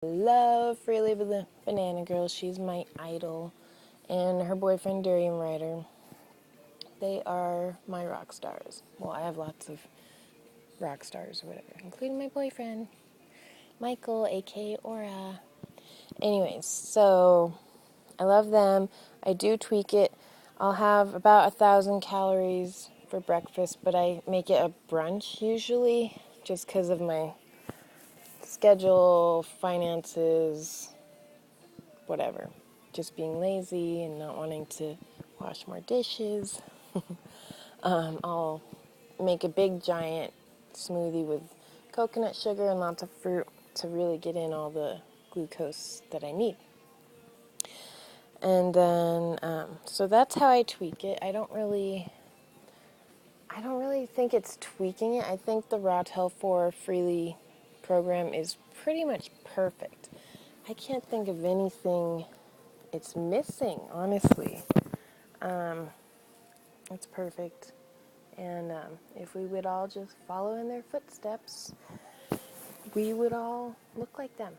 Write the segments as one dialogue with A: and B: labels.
A: Love Freely Banana Girl. She's my idol. And her boyfriend, Darian Ryder. They are my rock stars. Well, I have lots of rock stars or whatever, including my boyfriend, Michael, aka Aura. Anyways, so I love them. I do tweak it. I'll have about 1,000 calories for breakfast, but I make it a brunch usually just because of my schedule, finances, whatever. Just being lazy and not wanting to wash more dishes. I'll make a big giant smoothie with coconut sugar and lots of fruit to really get in all the glucose that I need. And then, so that's how I tweak it. I don't really think it's tweaking it. I think the RAWTEL4 Freely program is pretty much perfect. I can't think of anything it's missing, honestly. It's perfect. And if we would all just follow in their footsteps, we would all look like them.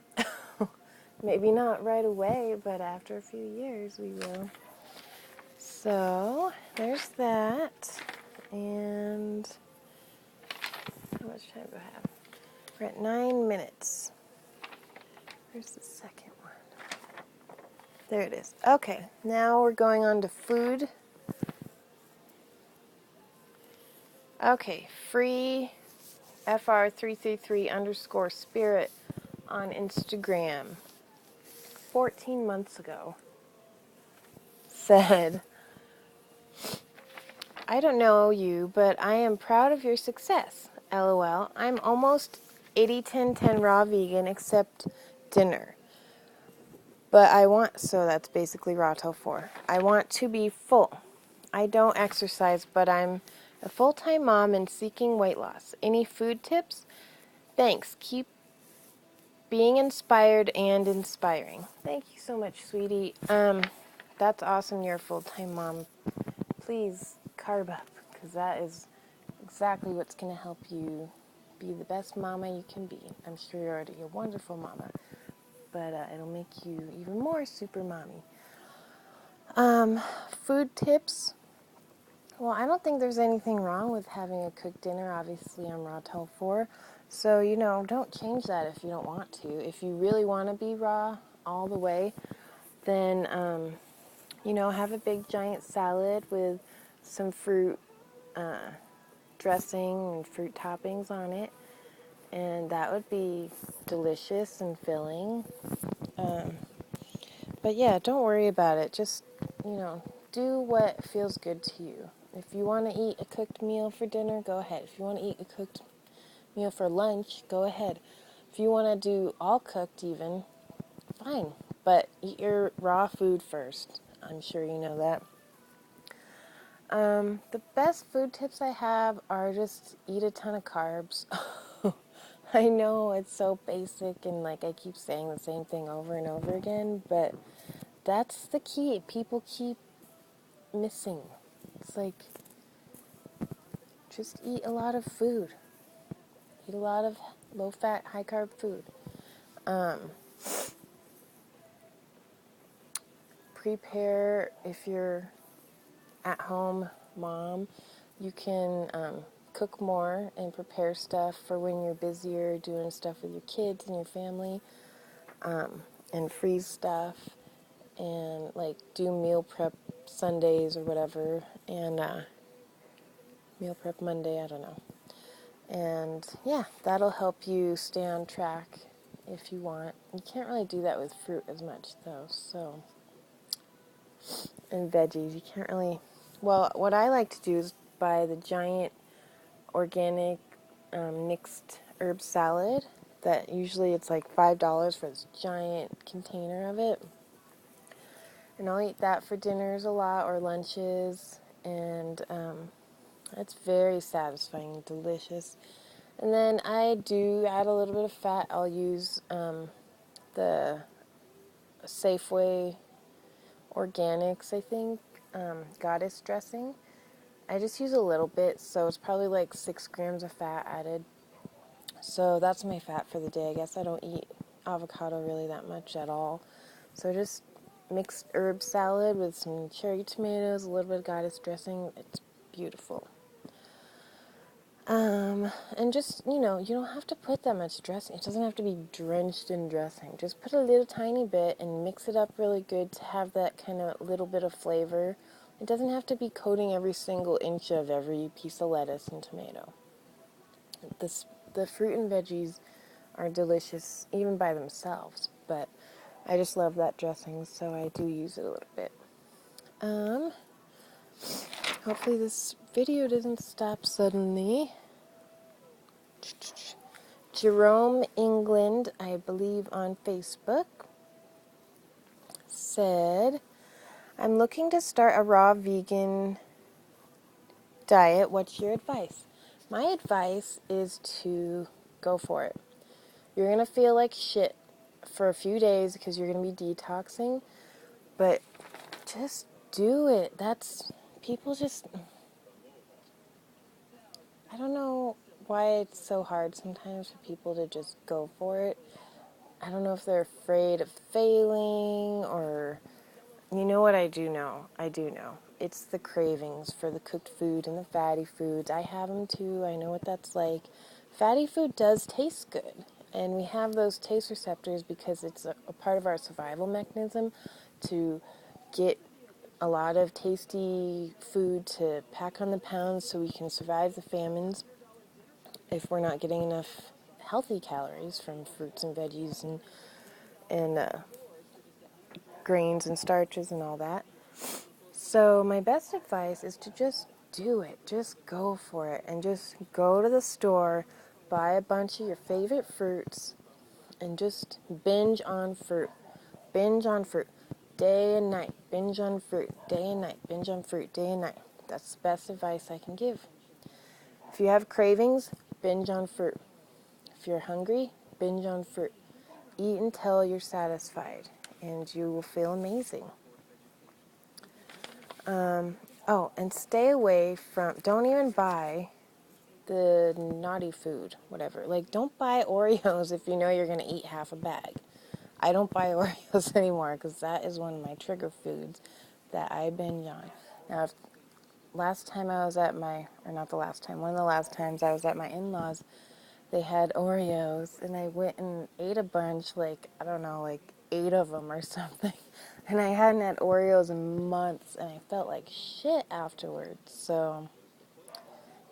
A: Maybe not right away, but after a few years we will. So, there's that. And how much time do I have? We're at 9 minutes. Where's the second one? There it is. Okay, now we're going on to food. Okay, free FR333_spirit on Instagram 14 months ago said, I don't know you, but I am proud of your success. LOL. I'm almost 80-10-10 raw vegan except dinner. But so that's basically RAWTEL4. I want to be full. I don't exercise, but I'm a full-time mom and seeking weight loss. Any food tips? Thanks. Keep being inspired and inspiring. Thank you so much, sweetie. That's awesome you're a full-time mom. Please carb up, because that is exactly what's going to help you be the best mama you can be. I'm sure you're already a wonderful mama, but it'll make you even more super mommy. Food tips. Well, I don't think there's anything wrong with having a cooked dinner, obviously, on RAWTEL4. So, don't change that if you don't want to. If you really want to be raw all the way, then, have a big giant salad with some fruit dressing and fruit toppings on it. And that would be delicious and filling. But yeah, don't worry about it. Just, do what feels good to you. If you want to eat a cooked meal for dinner, go ahead. If you want to eat a cooked meal for lunch, go ahead. If you want to do all cooked even, fine. But eat your raw food first. I'm sure you know that. The best food tips I have are just eat a ton of carbs. I know it's so basic and I keep saying the same thing over and over again, but that's the key. People keep missing. It's just eat a lot of food. Eat a lot of low-fat, high-carb food. Prepare, if you're at-home mom, you can cook more and prepare stuff for when you're busier doing stuff with your kids and your family, and freeze stuff, and do meal prep Sundays or whatever, and meal prep Monday, I don't know. And yeah, that'll help you stay on track if you want. You can't really do that with fruit as much though, so, and veggies, you can't really, well, what I like to do is buy the giant organic mixed herb salad that usually it's $5 for this giant container of it. And I'll eat that for dinners a lot or lunches, and it's very satisfying, delicious. And then I do add a little bit of fat. I'll use the Safeway Organics, I think, Goddess dressing. I just use a little bit, so it's probably 6 grams of fat added. So that's my fat for the day. I guess I don't eat avocado really that much at all. So just mixed herb salad with some cherry tomatoes, a little bit of goddess dressing. It's beautiful. And just, you don't have to put that much dressing. It doesn't have to be drenched in dressing. Just put a little tiny bit and mix it up really good to have that kind of little bit of flavor. It doesn't have to be coating every single inch of every piece of lettuce and tomato. The fruit and veggies are delicious even by themselves, but I just love that dressing, so I do use it a little bit. Hopefully this video doesn't stop suddenly. Jerome England, I believe on Facebook, said, I'm looking to start a raw vegan diet. What's your advice? My advice is to go for it. You're going to feel like shit for a few days because you're going to be detoxing, but just do it. People just, I don't know why it's so hard sometimes for people to just go for it. I don't know if they're afraid of failing or, you know what I do know? It's the cravings for the cooked food and the fatty foods. I have them too. I know what that's like. Fatty food does taste good. And we have those taste receptors because it's a part of our survival mechanism to get a lot of tasty food to pack on the pounds so we can survive the famines if we're not getting enough healthy calories from fruits and veggies and grains and starches and all that. So my best advice is to just do it. Just go for it and just go to the store, buy a bunch of your favorite fruits, and just binge on fruit. Binge on fruit. Day and night. Binge on fruit. Day and night. Binge on fruit. Day and night. That's the best advice I can give. If you have cravings, binge on fruit. If you're hungry, binge on fruit. Eat until you're satisfied, and you will feel amazing. And stay away from, don't even buy the naughty food, whatever. Like, don't buy Oreos if you know you're going to eat half a bag. I don't buy Oreos anymore because that is one of my trigger foods that I binge on. Now, last time I was at my, or not the last time, one of the last times I was at my in-laws, they had Oreos, and I went and ate a bunch, like, I don't know, like 8 of them or something. And I hadn't had Oreos in months, and I felt like shit afterwards. So,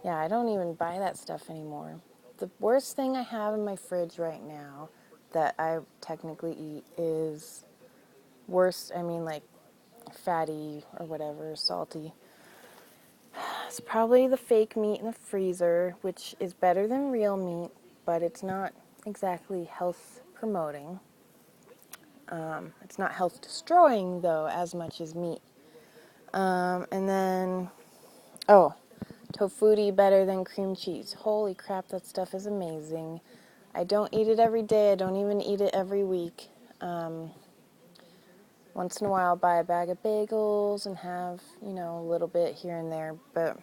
A: yeah, I don't even buy that stuff anymore. The worst thing I have in my fridge right now that I technically eat is like fatty or whatever, salty. It's probably the fake meat in the freezer, which is better than real meat, but it's not exactly health promoting. It's not health destroying, though, as much as meat. And then, tofutti better than cream cheese. Holy crap, that stuff is amazing. I don't eat it every day. I don't even eat it every week. Once in a while, I'll buy a bag of bagels and have, a little bit here and there. But